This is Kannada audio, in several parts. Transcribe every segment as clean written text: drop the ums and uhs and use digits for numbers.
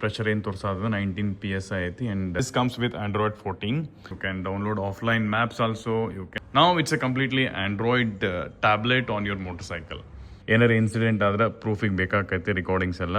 pressure in ತೋರಿಸೋದು 19 psi ಐತಿ and this comes with Android 14. You can download offline maps also. Now it's a completely Android tablet on your motorcycle. ಏನಾರ ಇನ್ಸಿಡೆಂಟ್ ಆದ್ರೆ ಪ್ರೂಫಿಗೆ ಬೇಕಾಗೈತಿ ರೆಕಾರ್ಡಿಂಗ್ಸ್ ಎಲ್ಲ.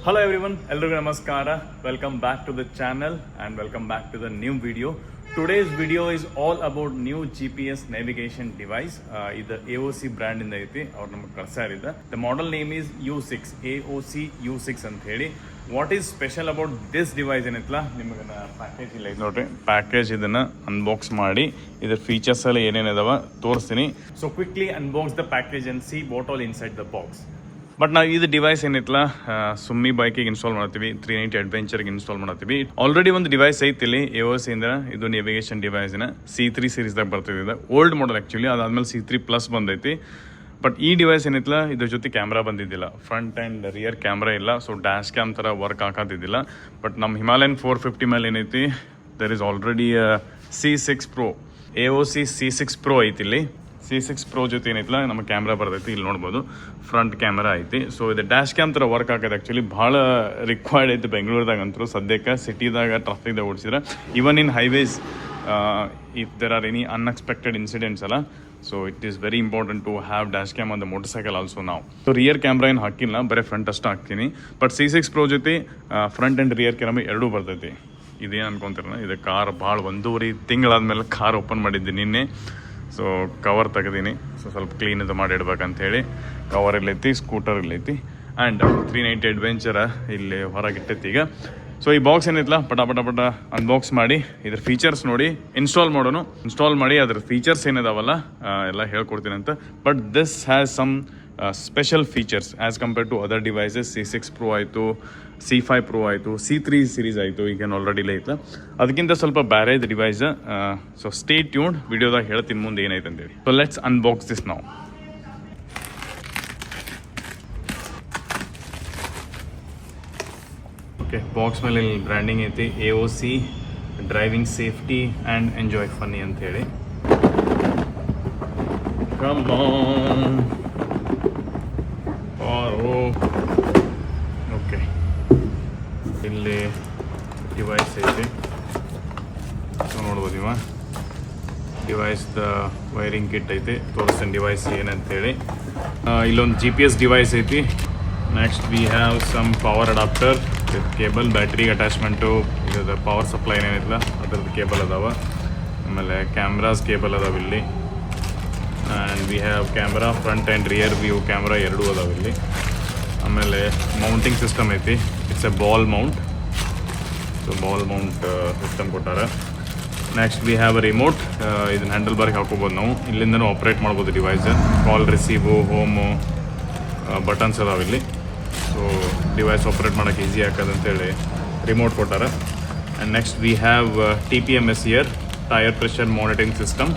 Hello everyone, ಎಲ್ರಿಗೂ ನಮಸ್ಕಾರ. Welcome back to the channel and welcome back to the new video. Today's video is all about new GPS navigation device. ಇದು AOC brand ಇಂದ ಐತಿ, ಅವ್ರು ನಮಗೆ ಕಳ್ಸಾರಿದೆ. The model name is U6, AOC U6 ಅಂತ ಹೇಳಿ. What is special about this device ಏನೈತಲ್ಲ, ನಿಮಗೆ ಪ್ಯಾಕೇಜ್ ಇಲ್ಲ ಇದು ನೋಡ್ರಿ. ಪ್ಯಾಕೇಜ್ ಇದನ್ನ ಅನ್ಬಾಕ್ಸ್ ಮಾಡಿ ಇದರ ಫೀಚರ್ಸ್ ಎಲ್ಲ ಏನೇನಿದಾವ ತೋರಿಸ್ತೀನಿ. So quickly unbox the package and see what all inside the box. But ನಾವು ಇದು ಡಿವೈಸ್ ಏನಿತ್ತಲ್ಲ ಸುಮ್ಮಿ ಬೈಕಿಗೆ ಇನ್ಸ್ಟಾಲ್ ಮಾಡ್ತೀವಿ, 390 ಅಡ್ವೆಂಚರ್ಗೆ ಇನ್ಸ್ಟಾಲ್ ಮಾಡ್ತೀವಿ. ಆಲ್ರೆಡಿ ಒಂದು ಡಿವೈಸ್ ಐತಿ ಇಲ್ಲಿ AOC ಇಂದ. ಇದು ನೇವಿಗೇಷನ್ ಡಿವೈಸ್ನ C3 ಸೀರೀಸ್ದಾಗ ಬರ್ತಿದೆ, ಓಲ್ಡ್ ಮಾಡಲ್ ಆ್ಯಕ್ಚುಲಿ. ಅದಾದ್ಮೇಲೆ C3 ಪ್ಲಸ್ ಬಂದೈತಿ. ಬಟ್ ಈ ಡಿವೈಸ್ ಏನಿತ್ತಲ್ಲ ಇದ್ರ ಜೊತೆ ಕ್ಯಾಮ್ರಾ ಬಂದಿದ್ದಿಲ್ಲ, ಫ್ರಂಟ್ ಆ್ಯಂಡ್ ರಿಯರ್ ಕ್ಯಾಮ್ರಾ ಇಲ್ಲ. ಸೊ ಡ್ಯಾಶ್ ಕ್ಯಾಮ್ ಥರ ವರ್ಕ್ ಹಾಕೋದಿದ್ದಿಲ್ಲ. ಬಟ್ ನಮ್ಮ ಹಿಮಾಲಯನ್ 450 ಮೇಲೆ ಏನೈತಿ, there is already C6 Pro, AOC C6 Pro ಐತಿ ಇಲ್ಲಿ. C6 Pro ಜೊತೆ ಏನೈತಿಲ್ಲ ನಮ್ಮ ಕ್ಯಾಮ್ರಾ ಬರ್ತೈತಿ, ಇಲ್ಲಿ ನೋಡ್ಬೋದು ಫ್ರಂಟ್ ಕ್ಯಾಮ್ರಾ ಐತಿ. ಸೊ ಇದು ಡ್ಯಾಶ್ ಕ್ಯಾಮ್ ಥರ ವರ್ಕ್ ಆಗೋದು ಆ್ಯಕ್ಚುಲಿ ಭಾಳ ರಿಕ್ವೈರ್ಡ್ ಐತಿ ಬೆಂಗಳೂರದಾಗ ಅಂತೂ. ಸದ್ಯಕ್ಕೆ ಸಿಟಿದಾಗ ಟ್ರಾಫಿಕ್ದಾಗ ಓಡಿಸಿದ್ರೆ, even in highways if there are any unexpected incidents ಅಲ್ಲ, so it is very important to have dash cam on the motorcycle also ನಾವು. ಸೊ ರಿಯರ್ ಕ್ಯಾಮ್ರಾ ಏನು ಹಾಕಿಲ್ಲ, ಬರೀ ಫ್ರಂಟ್ ಅಷ್ಟು ಹಾಕ್ತೀನಿ. ಬಟ್ C6 Pro ಜೊತೆ ಫ್ರಂಟ್ ಆ್ಯಂಡ್ ರಿಯರ್ ಕ್ಯಾಮ್ರಾ ಎರಡೂ ಬರ್ತೈತಿ. ಇದೇನು ಅನ್ಕೊಂತೀರ, ಇದು ಕಾರ್ ಭಾಳ 1.5 ತಿಂಗಳಾದ್ಮೇಲೆ ಕಾರ್ ಓಪನ್ ಮಾಡಿದ್ದೀನಿ ನಿನ್ನೆ. ಸೊ ಕವರ್ ತೆಗೆದೀನಿ, ಸೊ ಸ್ವಲ್ಪ ಕ್ಲೀನ್ ಇದು ಮಾಡಿ ಇಡ್ಬೇಕಂತೇಳಿ. ಕವರ್ ಇಲ್ಲೈತಿ, ಸ್ಕೂಟರ್ ಇಲ್ಲೈತಿ, ಆ್ಯಂಡ್ 390 ಅಡ್ವೆಂಚರ ಇಲ್ಲಿ ಹೊರಗಿಟ್ಟೈತಿ ಈಗ. ಸೊ ಈ ಬಾಕ್ಸ್ ಏನಿತ್ತಲ್ಲ ಪಟ ಅನ್ಬಾಕ್ಸ್ ಮಾಡಿ ಇದ್ರ ಫೀಚರ್ಸ್ ನೋಡಿ ಇನ್ಸ್ಟಾಲ್ ಮಾಡಿ ಅದ್ರ ಫೀಚರ್ಸ್ ಏನಿದಾವಲ್ಲ ಎಲ್ಲ ಹೇಳ್ಕೊಡ್ತೀನಿ ಅಂತ. But this has some special features as compared to other devices. C6 Pro ಆಯಿತು, C5 Pro ಆಯಿತು, C3 ಸೀರೀಸ್ ಆಯಿತು, ಈಗೇನು ಆಲ್ರೆಡಿ ಐತೆ. ಅದಕ್ಕಿಂತ ಸ್ವಲ್ಪ ಬೇರೆ ಇದೆ ಡಿವೈಸ್. ಸೊ ಸ್ಟೇ ಟ್ಯೂನ್ಡ್, ವಿಡಿಯೋದಾಗ ಹೇಳ್ತೀನಿ ಮುಂದೆ ಏನೈತೆ ಅಂತೇಳಿ. ಸೊ ಲೆಟ್ಸ್ ಅನ್ಬಾಕ್ಸ್ ದಿಸ್ ನಾವು. ಓಕೆ, ಬಾಕ್ಸ್ ಮೇಲೆ ಇಲ್ಲಿ ಬ್ರ್ಯಾಂಡಿಂಗ್ ಐತಿ AOC driving safety and enjoy funny ಅಂಥೇಳಿ. Come on. ಓಕೆ, ಇಲ್ಲಿ ಡಿವೈಸ್ ಐತಿ, ನೋಡ್ಬೋದು. ಡಿವೈಸ್ದ ವೈರಿಂಗ್ ಕಿಟ್ ಐತಿ, ತೋರಿಸ್ತೀನಿ ಡಿವೈಸ್ ಏನಂತೇಳಿ. ಇಲ್ಲೊಂದು GPS ಡಿವೈಸ್ ಐತಿ. Next we have some power adapter with cable, ಬ್ಯಾಟ್ರಿಗೆ ಅಟ್ಯಾಚ್ಮೆಂಟು. ಇದು ಪವರ್ ಸಪ್ಲೈ ಏನಿಲ್ಲ ಅದ್ರದ್ದು ಕೇಬಲ್ ಅದಾವ. ಆಮೇಲೆ ಕ್ಯಾಮ್ರಾಸ್ ಕೇಬಲ್ ಅದಾವ ಇಲ್ಲಿ. And we have camera front and rear view camera ಎರಡೂ ಅದಾವ ಇಲ್ಲಿ. ಆಮೇಲೆ ಮೌಂಟಿಂಗ್ ಸಿಸ್ಟಮ್ ಐತಿ, it's a ball mount. So ball mount system ಕೊಟ್ಟಾರೆ. Next we have a remote. ಇದನ್ನ ಹ್ಯಾಂಡಲ್ ಬಾರ್ಗೆ ಹಾಕೋಬೋದು ನಾವು, ಇಲ್ಲಿಂದನೂ ಆಪ್ರೇಟ್ ಮಾಡ್ಬೋದು device. Call receive, home buttons ಅದಾವ ಇಲ್ಲಿ. ಸೊ ಡಿವೈಸ್ ಆಪ್ರೇಟ್ ಮಾಡೋಕ್ಕೆ ಈಸಿ ಆಗ್ತದಂತೇಳಿ ರಿಮೋಟ್ ಕೊಟ್ಟಾರೆ. And next we have TPMS here, tyre pressure monitoring system.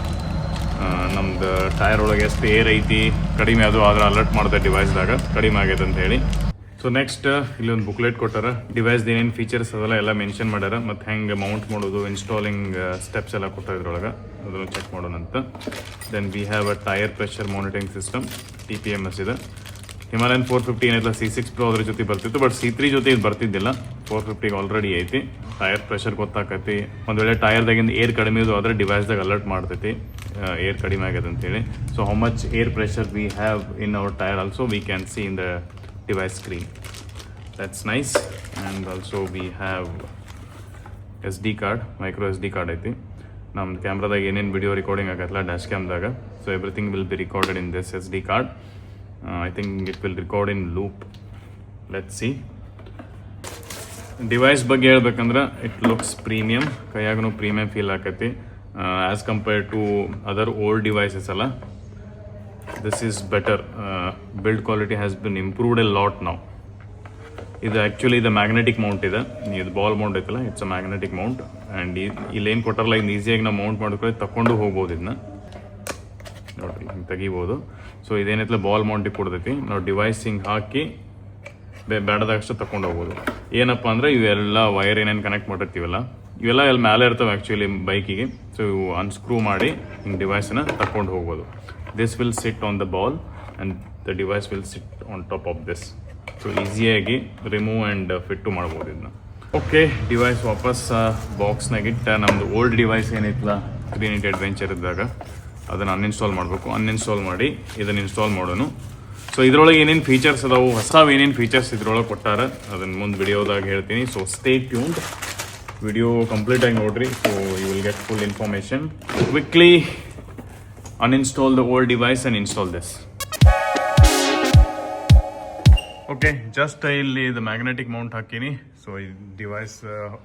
ನಮ್ದು ಟೈರ್ ಒಳಗೆ ಎಷ್ಟು ಏರ್ ಐತಿ, ಕಡಿಮೆ ಅದು ಆದ್ರೆ ಅಲರ್ಟ್ ಮಾಡುತ್ತೆ ಡಿವೈಸ್ದಾಗ ಕಡಿಮೆ ಆಗೈತೆ ಅಂತ ಹೇಳಿ. ಸೊ ನೆಕ್ಸ್ಟ್ ಇಲ್ಲಿ ಒಂದು ಬುಕ್ಲೆಟ್ ಕೊಟ್ಟಾರ, ಡಿವೈಸ್ದು ಏನೇನು ಫೀಚರ್ಸ್ ಅದೆಲ್ಲ ಎಲ್ಲ ಮೆನ್ಷನ್ ಮಾಡ್ಯಾರ. ಮತ್ತು ಹೆಂಗೆ ಮೌಂಟ್ ಮಾಡೋದು, ಇನ್ಸ್ಟಾಲಿಂಗ್ ಸ್ಟೆಪ್ಸ್ ಎಲ್ಲ ಕೊಟ್ಟಾರ ಇದ್ರೊಳಗೆ, ಅದನ್ನು ಚೆಕ್ ಮಾಡೋಣ ಅಂತ. Then we have a tyre pressure monitoring system, TPMS ಇದೆ. ಹಿಮಾಲಯನ್ 450 ಏನಿಲ್ಲ, C6 Pro ಅದ್ರ ಜೊತೆ ಬರ್ತಿತ್ತು. ಬಟ್ C3 ಜೊತೆ ಇದು ಬರ್ತಿದ್ದಿಲ್ಲ, 450 ಆಲ್ರೆಡಿ ಐತಿ. ಟೈರ್ ಪ್ರೆಷರ್ ಗೊತ್ತಾಕೈತಿ. ಒಂದು ವೇಳೆ ಟೈರ್ದಾಗಿಂದ ಏರ್ ಕಡಿಮೆ ಇದು ಆದರೆ ಡಿವೈಸ್ದಾಗ ಅಲರ್ಟ್ ಮಾಡ್ತೈತಿ ಏರ್ ಕಡಿಮೆ ಆಗ್ಯದ ಅಂತೇಳಿ. So how much air pressure we have in our tyre also we can see in the device screen. That's nice. And also we have SD card, micro SD card ಐತಿ. ನಮ್ಮ ಕ್ಯಾಮ್ರಾದಾಗ ಏನೇನು ವಿಡಿಯೋ ರೆಕಾರ್ಡಿಂಗ್ ಆಗತ್ತಲ್ಲ ಡ್ಯಾಶ್ ಕ್ಯಾಮ್ದಾಗ, so everything will be recorded in this SD card. I think it will record in loop. Let's see. Device ಬಗ್ಗೆ ಹೇಳ್ಬೇಕಂದ್ರೆ ಇಟ್ ಲುಕ್ಸ್ ಪ್ರೀಮಿಯಮ್, ಕೈಯಾಗೂ ಪ್ರೀಮಿಯಮ್ ಫೀಲ್ ಆಕೈತಿ as compared to other old devices ಅಲ್ಲ. This is better. Build quality has been improved a lot ನಾವು. ಇದು ಆ್ಯಕ್ಚುಲಿ ಇದು ಮ್ಯಾಗ್ನೆಟಿಕ್ ಮೌಂಟ್ ಇದೆ. ಇದು ಬಾಲ್ ಮೌಂಟ್ ಐತಲ್ಲ, it's a magnetic mount. And ಇಲ್ಲೇನು ಕೊಟ್ಟಾರಲ್ಲ, ಇನ್ನು ಈಸಿಯಾಗಿ ನಾವು ಮೌಂಟ್ ಮಾಡ್ಕೊಳ್ಳಿ ತಗೊಂಡು ಹೋಗ್ಬೋದು. ಇದನ್ನ ನೋಡ್ರಿ, ಹಿಂಗೆ ತೆಗಿಬೋದು. ಸೊ ಇದೇನೈತಲ್ಲ ಬಾಲ್ ಮೌಂಟಿಗೆ ಕೊಡ್ತೈತಿ. ನಾವು ಡಿವೈಸ್ ಹಿಂಗೆ ಹಾಕಿ ಬೇಡದಾಗಷ್ಟು ತಗೊಂಡು ಹೋಗ್ಬೋದು. ಏನಪ್ಪ ಅಂದರೆ ಇವೆಲ್ಲ ವೈರ್ ಏನೇನು ಕನೆಕ್ಟ್ ಮಾಡಿರ್ತೀವಲ್ಲ ಇವೆಲ್ಲ ಎಲ್ಲಿ ಮೇಲೆ ಇರ್ತವೆ ಆ್ಯಕ್ಚುಲಿ ಬೈಕಿಗೆ. ಸೊ ಇವು ಅನ್ಸ್ಕ್ರೂ ಮಾಡಿ ಹಿಂಗೆ ಡಿವೈಸನ್ನ ತಗೊಂಡು ಹೋಗ್ಬೋದು. This will sit on the ball and the device will sit on top of this. So ಈಸಿಯಾಗಿ ರಿಮೂವ್ ಆ್ಯಂಡ್ ಫಿಟ್ಟು ಮಾಡ್ಬೋದು ಇದನ್ನ. ಓಕೆ, ಡಿವೈಸ್ ವಾಪಸ್ ಬಾಕ್ಸ್ನಾಗಿಟ್ಟು ನಮ್ಮದು ಓಲ್ಡ್ ಡಿವೈಸ್ ಏನಿತ್ತಲ್ಲ 390 ಅಡ್ವೆಂಚರ್ ಇದ್ದಾಗ ಅದನ್ನು ಅನ್ಇನ್ಸ್ಟಾಲ್ ಮಾಡಬೇಕು. ಅನ್ಇನ್ಸ್ಟಾಲ್ ಮಾಡಿ ಇದನ್ನು ಇನ್ಸ್ಟಾಲ್ ಮಾಡೋನು. ಸೊ ಇದರೊಳಗೆ ಏನೇನು ಫೀಚರ್ಸ್ ಅದಾವು, ಹೊಸವು ಏನೇನು ಫೀಚರ್ಸ್ ಇದ್ರೊಳಗೆ ಕೊಟ್ಟಾರ ಅದನ್ನು ಮುಂದೆ ವಿಡಿಯೋದಾಗ ಹೇಳ್ತೀನಿ. ಸೊ ಸ್ಟೇ ಟ್ಯೂನ್ಡ್, ವಿಡಿಯೋ ಕಂಪ್ಲೀಟಾಗಿ ನೋಡಿರಿ. So you will get full information. Quickly uninstall the old device and install this. Okay, just ಇಲ್ಲಿ ಇದು ಮ್ಯಾಗ್ನೆಟಿಕ್ ಮೌಂಟ್ ಹಾಕೀನಿ. ಸೊ ಈ ಡಿವೈಸ್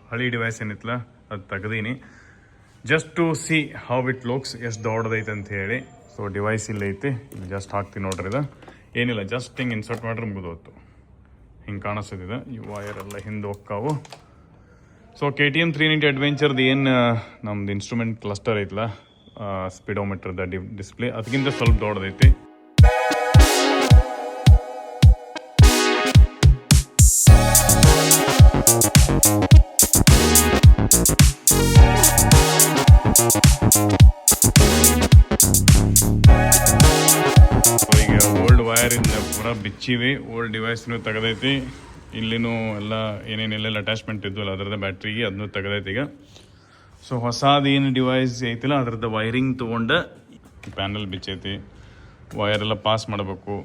ಹಳಿ ಡಿವೈಸ್ ಏನಿತ್ತಲ್ಲ ಅದು ತೆಗ್ದೀನಿ, just to see how it looks, ಎಷ್ಟು ದೊಡ್ಡದೈತೆ ಅಂತ ಹೇಳಿ. ಸೊ ಡಿವೈಸ್ ಇಲ್ಲ ಐತಿ, ಜಸ್ಟ್ ಹಾಕ್ತೀನಿ ನೋಡ್ರಿ. ಇದು ಏನಿಲ್ಲ, ಜಸ್ಟ್ ಹಿಂಗೆ ಇನ್ಸರ್ಟ್ ಮಾಡ್ರೆ ಮುಗಿದೋತ್ತು. ಹಿಂಗೆ ಕಾಣಿಸ್ತದೆ. ಈ ವೈರ್ ಎಲ್ಲ ಹಿಂದೆ ಹೋಗ್ತಾವು. ಸೊ KTM 390 ಅಡ್ವೆಂಚರ್ದು ಏನು ನಮ್ದು ಇನ್ಸ್ಟ್ರೂಮೆಂಟ್ ಕ್ಲಸ್ಟರ್ ಐತಲ್ಲ, ಸ್ಪೀಡೋಮೀಟರ್ದ ಡಿಸ್ಪ್ಲೇ ಅದಕ್ಕಿಂತ ಸ್ವಲ್ಪ ದೊಡ್ಡದೈತಿ. ಈಗ ಓಲ್ಡ್ ವೈರಿಂದ ಪೂರ ಬಿಚ್ಚಿವಿ, ಓಲ್ಡ್ ಡಿವೈಸ್ನು ತೆಗೆದೈತಿ. ಇಲ್ಲಿನೂ ಎಲ್ಲ ಏನೇನೆಲ್ಲ ಅಟ್ಯಾಚ್ಮೆಂಟ್ ಇದ್ವಲ್ಲ ಅದರದ್ದು ಬ್ಯಾಟ್ರಿಗೆ ಅದನ್ನು ತೆಗೆದೈತಿ ಈಗ. ಸೊ ಹೊಸದು ಏನು ಡಿವೈಸ್ ಐತಿಲ್ಲ ಅದ್ರದ್ದು ವೈರಿಂಗ್ ತೊಗೊಂಡು ಪ್ಯಾನಲ್ ಬಿಚ್ಚೈತಿ. ವೈರೆಲ್ಲ ಪಾಸ್ ಮಾಡಬೇಕು,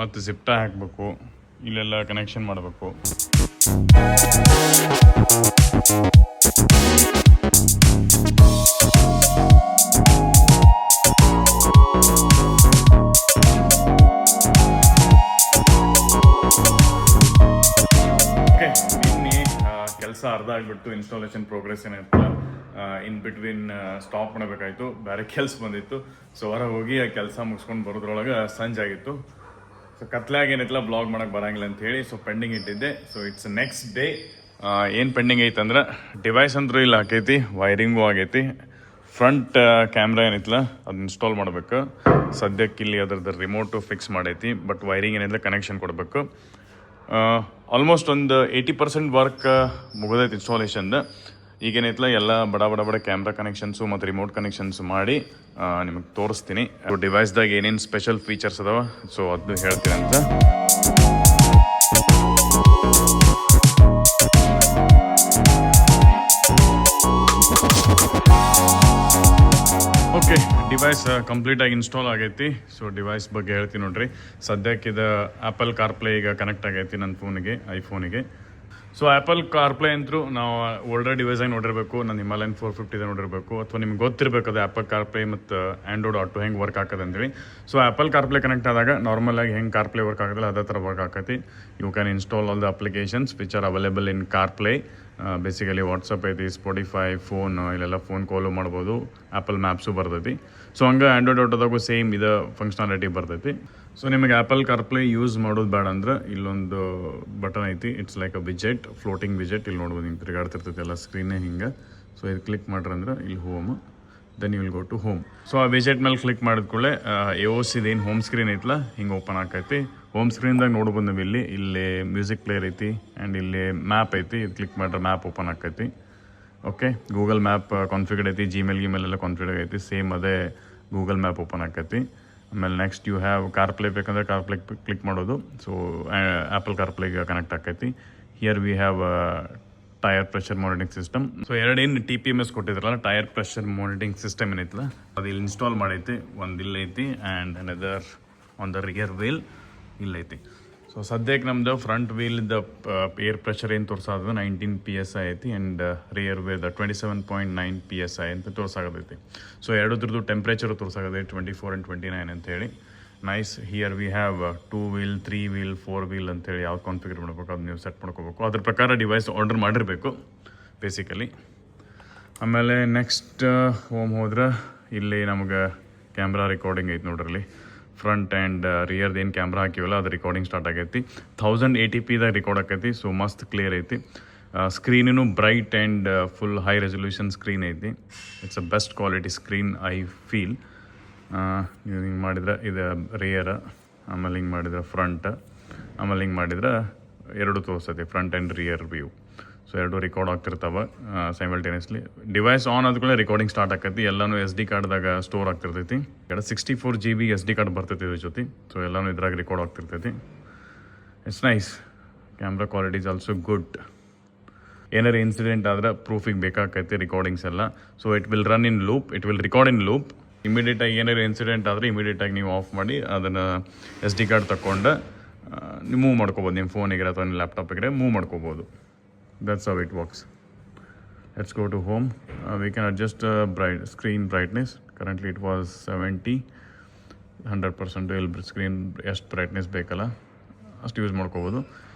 ಮತ್ತು ಜಿಪ್ಟಾ ಹಾಕಬೇಕು, ಇಲ್ಲೆಲ್ಲ ಕನೆಕ್ಷನ್ ಮಾಡಬೇಕು. ಕೆಲಸ ಅರ್ಧ ಆಗಿಬಿಟ್ಟು, ಇನ್ಸ್ಟಾಲೇಷನ್ ಪ್ರೋಗ್ರೆಸ್ ಏನಾಯ್ತು ಇನ್ ಬಿಟ್ವೀನ್ ಸ್ಟಾಪ್ ಮಾಡಬೇಕಾಯ್ತು, ಬೇರೆ ಕೆಲಸ ಬಂದಿತ್ತು. ಸೊ ಹೊರಗೆ ಹೋಗಿ ಆ ಕೆಲಸ ಮುಗಿಸ್ಕೊಂಡು ಬರೋದ್ರೊಳಗೆ ಸಂಜೆ ಆಗಿತ್ತು. ಸೊ ಕತ್ಲಾಗ ಏನೈತಲ್ಲ ಬ್ಲಾಗ್ ಮಾಡೋಕೆ ಬರಂಗಿಲ್ಲ ಅಂತ ಹೇಳಿ ಸೊ ಪೆಂಡಿಂಗ್ ಇಟ್ಟಿದ್ದೆ. So it's next day. ಏನು ಪೆಂಡಿಂಗ್ ಐತಂದ್ರೆ ಡಿವೈಸ್ ಅಂದ್ರೂ ಇಲ್ಲಿ ಹಾಕೈತಿ, ವೈರಿಂಗು ಆಗೈತಿ. ಫ್ರಂಟ್ ಕ್ಯಾಮ್ರಾ ಏನೈತಲ್ಲ ಅದು ಇನ್ಸ್ಟಾಲ್ ಮಾಡಬೇಕು. ಸದ್ಯಕ್ಕೆ ಇಲ್ಲಿ ಅದ್ರದ್ದು ರಿಮೋಟು ಫಿಕ್ಸ್ ಮಾಡೈತಿ, ಬಟ್ ವೈರಿಂಗ್ ಏನೈತಲ್ಲ ಕನೆಕ್ಷನ್ ಕೊಡಬೇಕು. ಆಲ್ಮೋಸ್ಟ್ ಒಂದು 80% ವರ್ಕ್ ಮುಗಿದೈತೆ ಇನ್ಸ್ಟಾಲೇಷನ್ದು. ಈಗೇನೈತಲ್ಲ ಎಲ್ಲ ಬಡ ಕ್ಯಾಮ್ರಾ ಕನೆಕ್ಷನ್ಸು ಮತ್ತು ರಿಮೋಟ್ ಕನೆಕ್ಷನ್ಸ್ ಮಾಡಿ ನಿಮಗೆ ತೋರಿಸ್ತೀನಿ. ಡಿವೈಸ್ದಾಗ ಏನೇನು ಸ್ಪೆಷಲ್ ಫೀಚರ್ಸ್ ಅದಾವ ಸೊ ಅದು ಹೇಳ್ತೀನಿ ಅಂತ. ಓಕೆ, ಡಿವೈಸ್ ಕಂಪ್ಲೀಟಾಗಿ ಇನ್ಸ್ಟಾಲ್ ಆಗೈತಿ. ಸೊ ಡಿವೈಸ್ ಬಗ್ಗೆ ಹೇಳ್ತೀನಿ ನೋಡ್ರಿ. ಸದ್ಯಕ್ಕೆ ಇದು ಆ್ಯಪಲ್ ಕಾರ್ಪ್ಲೇ ಈಗ ಕನೆಕ್ಟ್ ಆಗೈತಿ ನನ್ನ ಫೋನಿಗೆ, ಐಫೋನಿಗೆ. ಸೊ ಆ್ಯಪಲ್ ಕಾರ್ಪ್ಲೇ ಅಂತೂ ನಾವು ಓಲ್ಡರ್ ಡಿವೈಸಾಗಿ ನೋಡಿರಬೇಕು, ನಾನು ಹಿಮಾಲಯನ್ 450 ನೋಡಿರಬೇಕು, ಅಥವಾ ನಿಮ್ಗೆ ಗೊತ್ತಿರಬೇಕು ಅದು ಆ್ಯಪಲ್ ಕಾರ್ಪ್ಲೇ ಮತ್ತು ಆ್ಯಂಡ್ರಾಯ್ಡ್ ಆಟೋ ಹೆಂಗೆ ವರ್ಕ್ ಆಗ್ತದೆ ಅಂತೇಳಿ. ಸೊ ಆ್ಯಪಲ್ ಕಾರ್ಪ್ಲೇ ಕನೆಕ್ಟ್ ಆದಾಗ ನಾರ್ಮಲಾಗಿ ಹೆಂಗೆ ಕಾರ್ಪ್ಲೇ ವರ್ಕ್ ಆಗೋದಿಲ್ಲ ಅದೇ ಥರ ವರ್ಕ್ ಆಕೈತಿ. You can install all the applications which are available in CarPlay. Basically WhatsApp ಐತಿ, ಸ್ಪಾಟಿಫೈ, ಫೋನ್, ಇಲ್ಲೆಲ್ಲ ಫೋನ್ ಕಾಲು ಮಾಡ್ಬೋದು. ಆ್ಯಪಲ್ ಮ್ಯಾಪ್ಸು ಬರ್ತೈತಿ. ಸೊ ಹಂಗೆ ಆ್ಯಂಡ್ರಾಯ್ಡ್ ಆಟೋದಾಗೂ ಸೇಮ್ ಇದು ಫಂಕ್ಷನಾಲಿಟಿ ಬರ್ತೈತಿ. ಸೊ ನಿಮಗೆ ಆ್ಯಪಲ್ ಕಾರ್ಪ್ಲೇ ಯೂಸ್ ಮಾಡೋದು ಬೇಡ ಅಂದ್ರೆ ಇಲ್ಲೊಂದು ಬಟನ್ ಐತಿ, ಇಟ್ಸ್ ಲೈಕ್ ಅ ವಿಜೆಟ್, ಫ್ಲೋಟಿಂಗ್ ವಿಜೆಟ್. ಇಲ್ಲಿ ನೋಡ್ಬೋದು ಹಿಂಗೆ ತಿರುಗಾಡ್ತಿರ್ತೈತಿ ಎಲ್ಲ ಸ್ಕ್ರೀನೇ ಹಿಂಗೆ. ಸೊ ಇದು ಕ್ಲಿಕ್ ಮಾಡ್ರಂದ್ರೆ ಇಲ್ಲಿ home, then you will go to home. So ಆ ವಿಜೆಟ್ ಮೇಲೆ ಕ್ಲಿಕ್ ಮಾಡಿದ ಕೂಡಲೇ AOSದು ಏನು ಹೋಮ್ ಸ್ಕ್ರೀನ್ ಐತಲ್ಲ ಹಿಂಗೆ ಓಪನ್ ಆಕೈತಿ. ಹೋಮ್ ಸ್ಕ್ರೀನ್ದಾಗ ನೋಡ್ಬೋದು ನಾವು ಇಲ್ಲಿ ಮ್ಯೂಸಿಕ್ ಪ್ಲೇಯರ್ ಐತಿ ಆ್ಯಂಡ್ ಇಲ್ಲಿ ಮ್ಯಾಪ್ ಐತಿ. ಇದು ಕ್ಲಿಕ್ ಮಾಡ್ರೆ ಮ್ಯಾಪ್ ಓಪನ್ ಆಕೈತಿ. ಓಕೆ, ಗೂಗಲ್ ಮ್ಯಾಪ್ ಕಾನ್ಫಿಗರ್ ಐತಿ, ಜಿಮೇಲ್ ಎಲ್ಲ ಕಾನ್ಫಿಗರ್ ಐತಿ. ಸೇಮ್ ಅದೇ ಗೂಗಲ್ ಮ್ಯಾಪ್ ಓಪನ್ ಆಕೈತಿ. ಆಮೇಲೆ ನೆಕ್ಸ್ಟ್ ಯು ಹ್ಯಾವ್ ಕಾರ್ಪ್ಲೇ ಬೇಕಂದ್ರೆ ಕಾರ್ಪ್ಲೇ ಕ್ಲಿಕ್ ಮಾಡೋದು. ಸೊ ಆ್ಯಪಲ್ ಕಾರ್ಪ್ಲೇಗೆ ಕನೆಕ್ಟ್ ಆಕೈತಿ. Here we have tyre pressure monitoring system. So ಎರಡೇನು TPMS ಕೊಟ್ಟಿದ್ರಲ್ಲ, ಟೈರ್ ಪ್ರೆಷರ್ ಮಾನಿಟರಿಂಗ್ ಸಿಸ್ಟಮ್ ಏನೈತಲ್ಲ ಅದು ಇಲ್ಲಿ ಇನ್ಸ್ಟಾಲ್ ಮಾಡೈತಿ. ಒಂದು ಇಲ್ಲೈತಿ and another on the rear wheel ಇಲ್ಲೈತಿ. ಸೊ ಸದ್ಯಕ್ಕೆ ನಮ್ದು ಫ್ರಂಟ್ ವೀಲ್ದ ಏರ್ ಪ್ರೆಷರ್ ಏನು ತೋರಿಸೋದು 19 PSI ಐತಿ ಆ್ಯಂಡ್ ರಿಯರ್ ವೀಲ್ದ 27.9 PSI ಅಂತ ತೋರಿಸಾಗತೈತಿ. ಸೊ ಎರಡದ್ರದ್ದು ಟೆಂಪ್ರೇಚರು ತೋರಿಸಾಗತೈತಿ 24 and 29 ಅಂತೇಳಿ. Nice. Here we have 2 wheel, 3 wheel, 4 wheel ಅಂತೇಳಿ ಯಾವ್ದು ಕಾನ್ಫಿಗರ್ ಮಾಡಬೇಕು ಅದು ನೀವು ಸೆಟ್ ಮಾಡ್ಕೋಬೇಕು. ಅದ್ರ ಪ್ರಕಾರ ಡಿವೈಸ್ ಆರ್ಡರ್ ಮಾಡಿರಬೇಕು ಬೇಸಿಕಲಿ. ಆಮೇಲೆ ನೆಕ್ಸ್ಟ್ ಹೋಮ್ ಹೋದ್ರೆ ಇಲ್ಲಿ ನಮಗೆ ಕ್ಯಾಮ್ರಾ ರೆಕಾರ್ಡಿಂಗ್ ಐತಿ ನೋಡ್ರಲ್ಲಿ. ಫ್ರಂಟ್ ಆ್ಯಂಡ್ ರಿಯರ್ದು ಏನು ಕ್ಯಾಮ್ರಾ ಹಾಕಿವಲ್ಲ ಅದು ರೆಕಾರ್ಡಿಂಗ್ ಸ್ಟಾರ್ಟ್ ಆಗೈತಿ. 1080pದಾಗ ರೆಕಾರ್ಡ್ ಆಕೈತಿ. ಸೊ ಮಸ್ತ್ ಕ್ಲಿಯರ್ ಐತಿ. Screen bright and full high resolution screen ಐತಿ. It's a best quality screen I feel. ನೀವು ಹಿಂಗೆ ಮಾಡಿದ್ರೆ ಇದು ರಿಯರ್, ಆಮೇಲೆ ಹಿಂಗೆ ಮಾಡಿದ್ರೆ ಫ್ರಂಟ್, ಆಮೇಲೆ ಹಿಂಗೆ ಮಾಡಿದ್ರೆ ಎರಡು ತೋರಿಸ್ತೈತಿ front and rear view. So ಎರಡು ರೆಕಾರ್ಡ್ ಆಗ್ತಿರ್ತಾವೆ ಸೈಮಲ್ಟೇನಿಯಸ್ಲಿ. ಡಿವೈಸ್ ಆನ್ ಆದ್ಮೇಲೆ ರೆಕಾರ್ಡಿಂಗ್ ಸ್ಟಾರ್ಟ್ ಆಕೈತಿ. ಎಲ್ಲನೂ SD ಕಾರ್ಡ್ದಾಗ ಸ್ಟೋರ್ ಆಗ್ತಿರ್ತೈತಿ. 64 GB SD ಕಾರ್ಡ್ ಬರ್ತೈತಿ ಇದ್ರ ಜೊತೆ. ಸೊ ಎಲ್ಲನೂ ಇದ್ರಾಗ ರೆಕಾರ್ಡ್ ಆಗ್ತಿರ್ತೈತಿ. It's nice. Camera quality is also good. ಏನಾರು ಇನ್ಸಿಡೆಂಟ್ ಆದರೆ ಪ್ರೂಫಿಗೆ ಬೇಕಾಗೈತೆ ರಿಕಾರ್ಡಿಂಗ್ಸ್ ಎಲ್ಲ. So it will run in loop, it will record in loop. ಇಮಿಡಿಯೇಟಾಗಿ ಏನಾರು ಇನ್ಸಿಡೆಂಟ್ ಆದರೆ ಇಮಿಡಿಯೇಟಾಗಿ ನೀವು ಆಫ್ ಮಾಡಿ ಅದನ್ನು SD ಕಾರ್ಡ್ ತಗೊಂಡು ನೀವು ಮೂವ್ ಮಾಡ್ಕೋಬೋದು. ನಿಮ್ಮ ಫೋನಿಗೆ ಅಥವಾ ನಿಮ್ಮ ಲ್ಯಾಪ್ಟಾಪಿಗೆ ಮೂವ್ ಮಾಡ್ಕೋಬೋದು. That's how it works. Let's go to home. We can adjust screen brightness. Currently it was 70. 100% ಇಲ್ಲಿ ಸ್ಕ್ರೀನ್ ಎಷ್ಟು ಬ್ರೈಟ್ನೆಸ್ ಬೇಕಲ್ಲ ಅಷ್ಟು ಯೂಸ್ ಮಾಡ್ಕೋಬೋದು.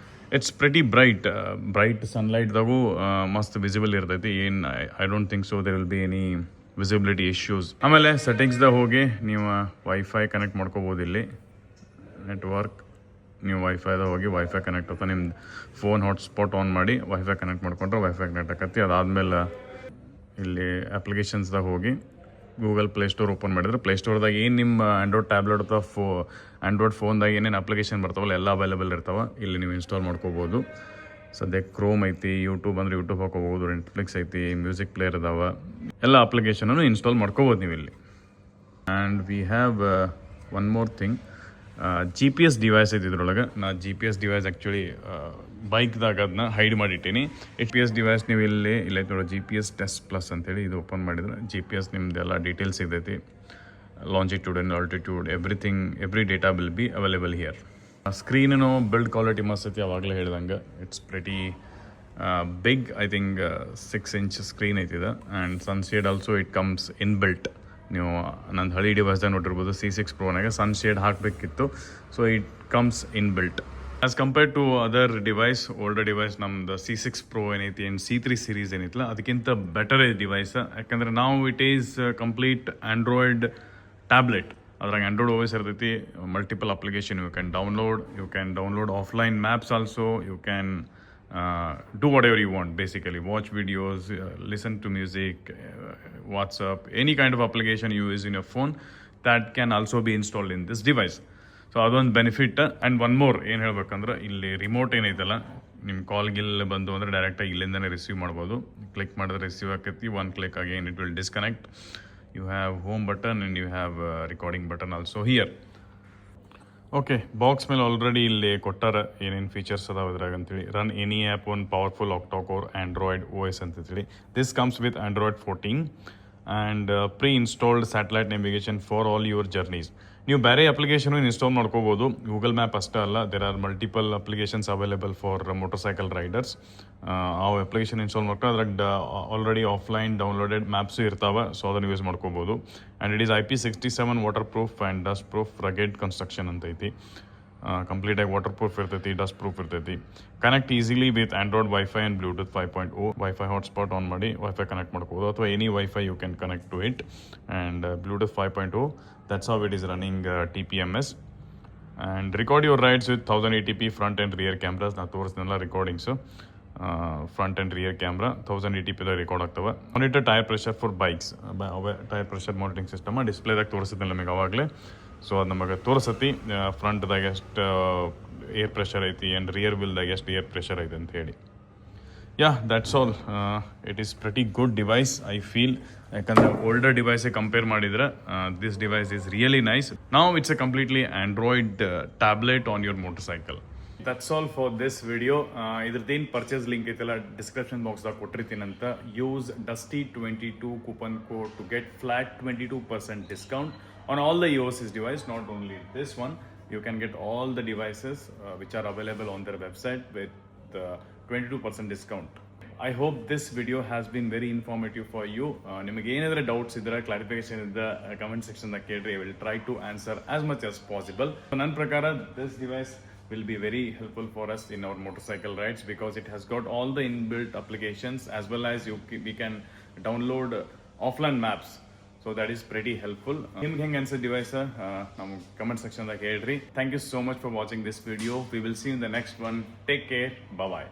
ಇಟ್ಸ್ ಪ್ರೆಟಿ ಬ್ರೈಟ್ ಸನ್ಲೈಟ್ದಾಗೂ ಮಸ್ತ್ ವಿಸಿಬಲ್ ಇರ್ತೈತಿ. ಏನು I don't think so there will be any visibility issues. ಆಮೇಲೆ ಸೆಟ್ಟಿಂಗ್ಸ್ದಾಗ ಹೋಗಿ ನೀವು ವೈಫೈ ಕನೆಕ್ಟ್ ಮಾಡ್ಕೋಬೋದು. ಇಲ್ಲಿ ನೆಟ್ವರ್ಕ್ ನೀವು ವೈಫೈದಾಗ ಹೋಗಿ ವೈಫೈ ಕನೆಕ್ಟ್ ಅಥವಾ ನಿಮ್ಮ ಫೋನ್ ಹಾಟ್ಸ್ಪಾಟ್ ಆನ್ ಮಾಡಿ ವೈಫೈ ಕನೆಕ್ಟ್ ಮಾಡ್ಕೊಂಡ್ರೆ ವೈಫೈ ಕನೆಕ್ಟ್ ಆಕತಿ. ಅದಾದಮೇಲೆ ಇಲ್ಲಿ ಅಪ್ಲಿಕೇಶನ್ಸ್ದಾಗ ಹೋಗಿ ಗೂಗಲ್ ಪ್ಲೇಸ್ಟೋರ್ ಓಪನ್ ಮಾಡಿದ್ರೆ ಪ್ಲೇಸ್ಟೋರ್ದಾಗ ಏನು ನಿಮ್ಮ ಆ್ಯಂಡ್ರಾಯ್ಡ್ ಟ್ಯಾಬ್ಲೆಟ್ ಅಥವಾ ಆ್ಯಂಡ್ರಾಯ್ಡ್ ಫೋನ್ದಾಗ ಏನೇನು ಅಪ್ಲಿಕೇಶನ್ ಬರ್ತಾವಲ್ಲ ಎಲ್ಲ ಅವೈಲೇಬಲ್ ಇರ್ತಾವೆ. ಇಲ್ಲಿ ನೀವು ಇನ್ಸ್ಟಾಲ್ ಮಾಡ್ಕೋಬೋದು. ಸದ್ಯಕ್ಕೆ ಕ್ರೋಮ್ ಐತಿ, ಯೂಟ್ಯೂಬ್ ಅಂದರೆ ಯೂಟ್ಯೂಬ್ ಹಾಕೋಬೋದು, ನೆಟ್ಫ್ಲಿಕ್ಸ್ ಐತಿ, ಮ್ಯೂಸಿಕ್ ಪ್ಲೇಯರ್ ಇದಾವೆ. ಎಲ್ಲ ಅಪ್ಲಿಕೇಶನನ್ನು ಇನ್ಸ್ಟಾಲ್ ಮಾಡ್ಕೋಬೋದು ನೀವು ಇಲ್ಲಿ. And we have one more thing, GPS device ಐತಿ ಇದ್ರೊಳಗೆ. ನಾ GPS ಡಿವೈಸ್ ಆ್ಯಕ್ಚುಲಿ ಬೈಕ್ದಾಗ ಅದನ್ನ ಹೈಡ್ ಮಾಡಿಟ್ಟೀನಿ. GPS ಡಿವೈಸ್ ನೀವು ಇಲ್ಲೈತೆ ನೋಡಿ, GPS ಟೆಸ್ಟ್ ಪ್ಲಸ್ ಅಂತೇಳಿ ಇದು ಓಪನ್ ಮಾಡಿದ್ರೆ GPS ನಿಮ್ದೆಲ್ಲ ಡೀಟೇಲ್ಸ್ ಸಿಗ್ತೈತಿ. Longitude and altitude everything, every data will be available here. Screen build quality ಮಸ್ತ್ ಐತಿ. ಅವಾಗಲೇ ಹೇಳ್ದಂಗೆ it's pretty big. I think 6 inch screen ಐತಿದೆ. And sunshade also it comes in built. ನೀವು ನಂದು ಹಳಿ ಡಿವೈಸ್ದಾಗ ನೋಡಿರ್ಬೋದು, C6 Proನಾಗೆ ಸನ್ಶೇಡ್ ಹಾಕಬೇಕಿತ್ತು. So it comes in built as compared to other device. Older device ನಮ್ದು C6 Pro ಏನೈತಿ, ಏನು C3 ಸೀರೀಸ್ ಏನೈತಿಲ್ಲ ಅದಕ್ಕಿಂತ ಬೆಟರ್ ಐತಿ ಡಿವೈಸ್. ಯಾಕಂದರೆ ನಾವು it is complete Android tablet. ಅದ್ರಾಗ ಆ್ಯಂಡ್ರಾಯ್ಡ್ OS ಇರ್ತೈತಿ. Multiple application you can download offline maps also. You can do whatever you want, basically watch videos, listen to music, WhatsApp, any kind of application you use in your phone that can also be installed in this device. So ಅದೊಂದು ಬೆನಿಫಿಟ್. ಆ್ಯಂಡ್ ಒನ್ ಮೋರ್ ಏನು ಹೇಳ್ಬೇಕಂದ್ರೆ, ಇಲ್ಲಿ ರಿಮೋಟ್ ಏನೈತಲ್ಲ, ನಿಮ್ಮ ಕಾಲ್ಗಿಲ್ಲ ಬಂದು ಅಂದರೆ ಡೈರೆಕ್ಟಾಗಿ ಇಲ್ಲಿಂದನೇ ರಿಸೀವ್ ಮಾಡ್ಬೋದು. ಕ್ಲಿಕ್ ಮಾಡಿದ್ರೆ ರಿಸೀವ್ ಆಕೈತಿ. One click again it will disconnect. You have home button and you have recording button also here. Okay, box ಮೇಲೆ ಆಲ್ರೆಡಿ ಇಲ್ಲಿ ಕೊಟ್ಟಾರ ಏನೇನು ಫೀಚರ್ಸ್ ಅದಾವೆ ಇದ್ರಾಗ ಅಂತೇಳಿ. Run any app on powerful octa-core Android OS ಅಂತೇಳಿ. This comes with Android 14 and pre-installed satellite navigation for all your journeys. ನೀವು ಬೇರೆ ಅಪ್ಲಿಕೇಶನ್ ಇನ್ಸ್ಟಾಲ್ ಮಾಡ್ಕೋಬೋದು. ಗೂಗಲ್ ಮ್ಯಾಪ್ ಅಷ್ಟೇ ಅಲ್ಲ, there are multiple applications available for motor cycle riders. ಆ ಅಪ್ಲಿಕೇಶನ್ ಇನ್ಸ್ಟಾಲ್ ಮಾಡ್ಕೊಂಡು ಅದ್ರಾಗ ಆಲ್ರೆಡಿ ಆಫ್ಲೈನ್ ಡೌನ್ಲೋಡೆಡ್ ಮ್ಯಾಪ್ಸು ಇರ್ತಾವೆ. ಸೊ ಅದನ್ನು ಯೂಸ್ ಮಾಡ್ಕೋಬೋದು. And it is IP67 waterproof and dustproof rugged construction ಅಂತೈತಿ. ಕಂಪ್ಲೀಟಾಗಿ ವಾಟರ್ ಪ್ರೂಫ್ ಇರ್ತೈತಿ, ಡಸ್ಟ್ ಪ್ರೂಫ್ ಇರ್ತೈತಿ. Connect easily with Android wifi and Bluetooth 5.0. Wifi hotspot on ಮಾಡಿ ವೈಫೈ ಕನೆಕ್ಟ್ ಮಾಡ್ಕೋಬೋದು, ಅಥವಾ any wifi you can connect to it. And Bluetooth 5.0, that's how it is running TPMS. And record your rides with 1080p front and rear cameras. ನಾ ತೋರಿಸ್ನಲ್ಲ recordings. Front and rear camera 1080p record ಆಗ್ತವೆ. Monitor tyre pressure for bikes. Tyre pressure monitoring system ಡಿಸ್ಪ್ಲೇದಾಗ ತೋರಿಸಿದ್ನಲ್ಲ ನಮಗೆ ಅವಾಗಲೇ. ಸೊ ಅದು ನಮಗೆ ತೋರಿಸತಿ ಫ್ರಂಟ್ದಾಗ ಎಷ್ಟು ಏರ್ ಪ್ರೆಷರ್ ಐತಿ ಆ್ಯಂಡ್ ರಿಯರ್ ವಿಲ್ದಾಗ ಎಷ್ಟು ಏರ್ ಪ್ರೆಷರ್ ಐತೆ ಅಂತ ಹೇಳಿ. Yeah, that's all. It is pretty good device I feel. ಯಾಕಂದರೆ ಓಲ್ಡರ್ ಡಿವೈಸಿಗೆ ಕಂಪೇರ್ ಮಾಡಿದರೆ this device is really nice. ನಾವು it's a completely Android tablet on your motorcycle. That's all for this video. ಇದ್ರದ್ದೇನು ಪರ್ಚೇಸ್ ಲಿಂಕ್ ಐತಲ್ಲ ಡಿಸ್ಕ್ರಿಪ್ಷನ್ ಬಾಕ್ಸ್ದಾಗ ಕೊಟ್ಟಿರ್ತೀನಂತ. Use Dusty22 coupon code to get flat 22% discount on all the EOSys device, not only this one. You can get all the devices which are available on their website with 22% discount. I hope this video has been very informative for you. ನಿಮಗೆ ಏನಾದರೂ ಡೌಟ್ಸ್ ಇದ್ದರೆ, ಕ್ಲಾರಿಫಿಕೇಶನ್ ಇದ್ದರೆ ಕಮೆಂಟ್ ಸೆಕ್ಷನ್ದಾಗ ಕೇಳ್ರಿ. I will try to answer as much as possible. ನನ್ನ ಪ್ರಕಾರ this device will be very helpful for us in our motorcycle rides because it has got all the inbuilt applications as well as we can download offline maps. So that is pretty helpful. ನಿಮ್ಗೆ ಹೆಂಗೆ ಅನ್ಸೋ ಡಿವೈಸ್ ನಮ್ಮ ಕಮೆಂಟ್ ಸೆಕ್ಷನ್ದಾಗ ಹೇಳ್ರಿ. Thank you so much for watching this video. We will see you in the next one. Take care. Bye bye.